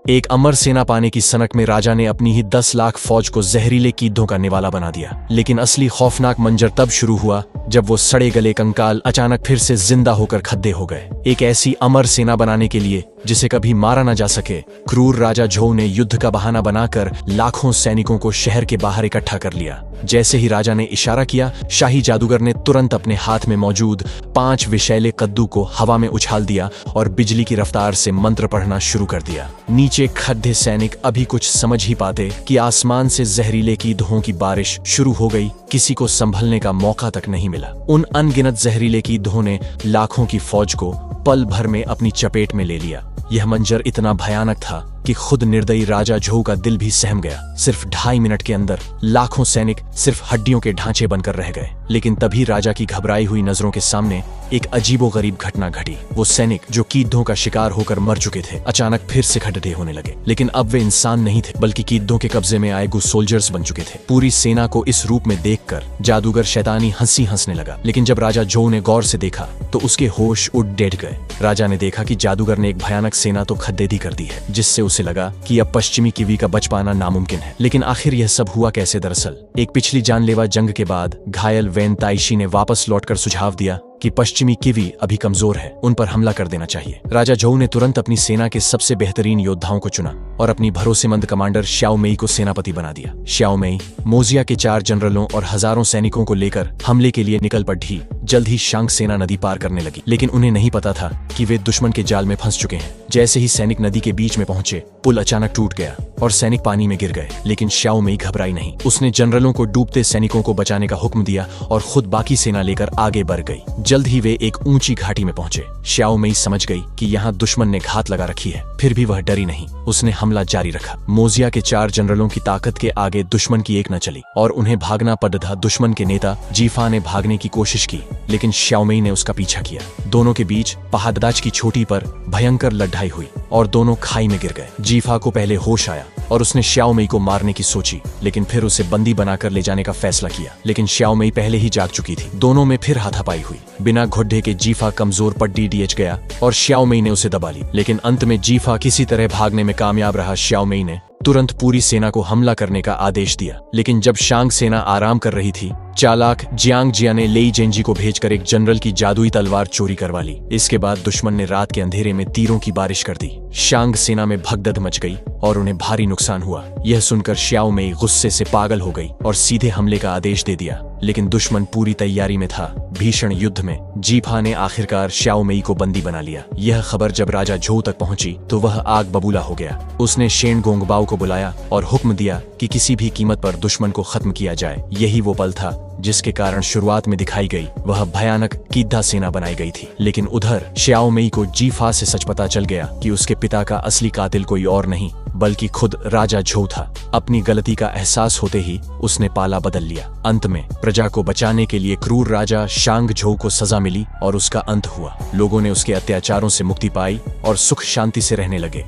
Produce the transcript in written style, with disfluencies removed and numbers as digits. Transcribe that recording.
एक अमर सेना पाने की सनक में राजा ने अपनी ही 10 लाख फौज को जहरीले कीड़ों का निवाला बना दिया। लेकिन असली खौफनाक मंजर तब शुरू हुआ जब वो सड़े गले कंकाल अचानक फिर से जिंदा होकर खड्डे हो गए। एक ऐसी अमर सेना बनाने के लिए जिसे कभी मारा न जा सके, क्रूर राजा झोउ ने युद्ध का बहाना बनाकर लाखों सैनिकों को शहर के बाहर इकट्ठा कर लिया। जैसे ही राजा ने इशारा किया, शाही जादूगर ने तुरंत अपने हाथ में मौजूद 5 विषैले कद्दू को हवा में उछाल दिया और बिजली की रफ्तार से मंत्र पढ़ना शुरू कर दिया। नीचे खड्डे सैनिक अभी कुछ समझ ही पाते कि आसमान से जहरीले कीड़ों की बारिश शुरू हो गई। किसी को संभलने का मौका तक नहीं मिला। उन अनगिनत जहरीले कीड़ों ने लाखों की फौज को पल भर में अपनी चपेट में ले लिया। यह मंजर इतना भयानक था कि खुद निर्दयी राजा झोउ का दिल भी सहम गया। सिर्फ 2.5 मिनट के अंदर लाखों सैनिक सिर्फ हड्डियों के ढांचे बनकर रह गए। लेकिन तभी राजा की घबराई हुई नजरों के सामने एक अजीबोगरीब घटना घटी। वो सैनिक जो कीड़ों का शिकार होकर मर चुके थे, अचानक फिर से खड़े होने लगे। लेकिन अब वे इंसान नहीं थे, बल्कि कीड़ों के कब्जे में आए गुड सोल्जर्स बन चुके थे। पूरी सेना को इस रूप में देखकर जादूगर शैतानी हंसी हंसने लगा। लेकिन जब राजा झोउ ने गौर से देखा तो उसके होश उड़ डेढ़ गए। राजा ने देखा कि जादूगर ने एक भयानक सेना तो खद्देदी कर दी है, जिससे उसे लगा कि अब पश्चिमी कीवी का बच पाना नामुमकिन है। लेकिन आखिर यह सब हुआ कैसे? दरअसल एक पिछली जानलेवा जंग के बाद घायल वैन ताइशी ने वापस लौटकर सुझाव दिया कि पश्चिमी कीवी अभी कमजोर है, उन पर हमला कर देना चाहिए। राजा झोउ ने तुरंत अपनी सेना के सबसे बेहतरीन योद्धाओं को चुना और अपनी भरोसेमंद कमांडर श्याओ मेई को सेनापति बना दिया। श्याओ मेई मोजिया के 4 जनरलों और हजारों सैनिकों को लेकर हमले के लिए निकल पड़ी। जल्द ही शांग सेना नदी पार करने लगी, लेकिन उन्हें नहीं पता था कि वे दुश्मन के जाल में फंस चुके हैं। जैसे ही सैनिक नदी के बीच में पहुंचे, पुल अचानक टूट गया और सैनिक पानी में गिर गए। लेकिन श्याओ मेई घबराई नहीं। उसने जनरलों को डूबते सैनिकों को बचाने का हुक्म दिया और खुद बाकी सेना लेकर आगे बढ़ गई। जल्द ही वे एक ऊंची घाटी में पहुंचे। श्याओ मेई समझ गई कि यहाँ दुश्मन ने घात लगा रखी है, फिर भी वह डरी नहीं। उसने हमला जारी रखा। मोजिया के 4 जनरलों की ताकत के आगे दुश्मन की एक न चली और उन्हें भागना पड़ा था। दुश्मन के नेता जीफा ने भागने की कोशिश की, लेकिन श्याओ मेई ने उसका पीछा किया। दोनों के बीच पहाड़दाज की चोटी पर भयंकर लड़ाई हुई और दोनों खाई में गिर गए। जीफा को पहले होश आया और उसने श्याओ मेई को मारने की सोची, लेकिन फिर उसे बंदी बनाकर ले जाने का फैसला किया। लेकिन श्याओ मेई पहले ही जाग चुकी थी। दोनों में फिर हाथापाई हुई। बिना घोड़े के जीफा कमजोर पट्टी डीएच गया और श्याओ मेई ने उसे दबा ली। लेकिन अंत में जीफा किसी तरह भागने में कामयाब रहा। श्याओ मेई ने तुरंत पूरी सेना को हमला करने का आदेश दिया। लेकिन जब शांग सेना आराम कर रही थी, चालाक जियांग जिया ने लेई जेंजी को भेजकर एक जनरल की जादुई तलवार चोरी करवा ली। इसके बाद दुश्मन ने रात के अंधेरे में तीरों की बारिश कर दी। शांग सेना में भगदड़ मच गई और उन्हें भारी नुकसान हुआ। यह सुनकर श्याओ मेई गुस्से से पागल हो गई और सीधे हमले का आदेश दे दिया। लेकिन दुश्मन पूरी तैयारी में था। भीषण युद्ध में जीफा ने आखिरकार श्याओ मेई को बंदी बना लिया। यह खबर जब राजा झोउ तक पहुंची तो वह आग बबूला हो गया। उसने शेन गोंगबाओ को बुलाया और हुक्म दिया कि किसी भी कीमत पर दुश्मन को खत्म किया जाए। यही वो पल था जिसके कारण शुरुआत में दिखाई गई वह भयानक कीड़ा सेना बनाई गई थी। लेकिन उधर श्याओ मेई को जीफा से सच पता चल गया कि उसके पिता का असली कातिल कोई और नहीं बल्कि खुद राजा झोउ था। अपनी गलती का एहसास होते ही उसने पाला बदल लिया। अंत में प्रजा को बचाने के लिए क्रूर राजा शांग झोउ को सजा मिली और उसका अंत हुआ। लोगों ने उसके अत्याचारों से मुक्ति पाई और सुख शांति से रहने लगे।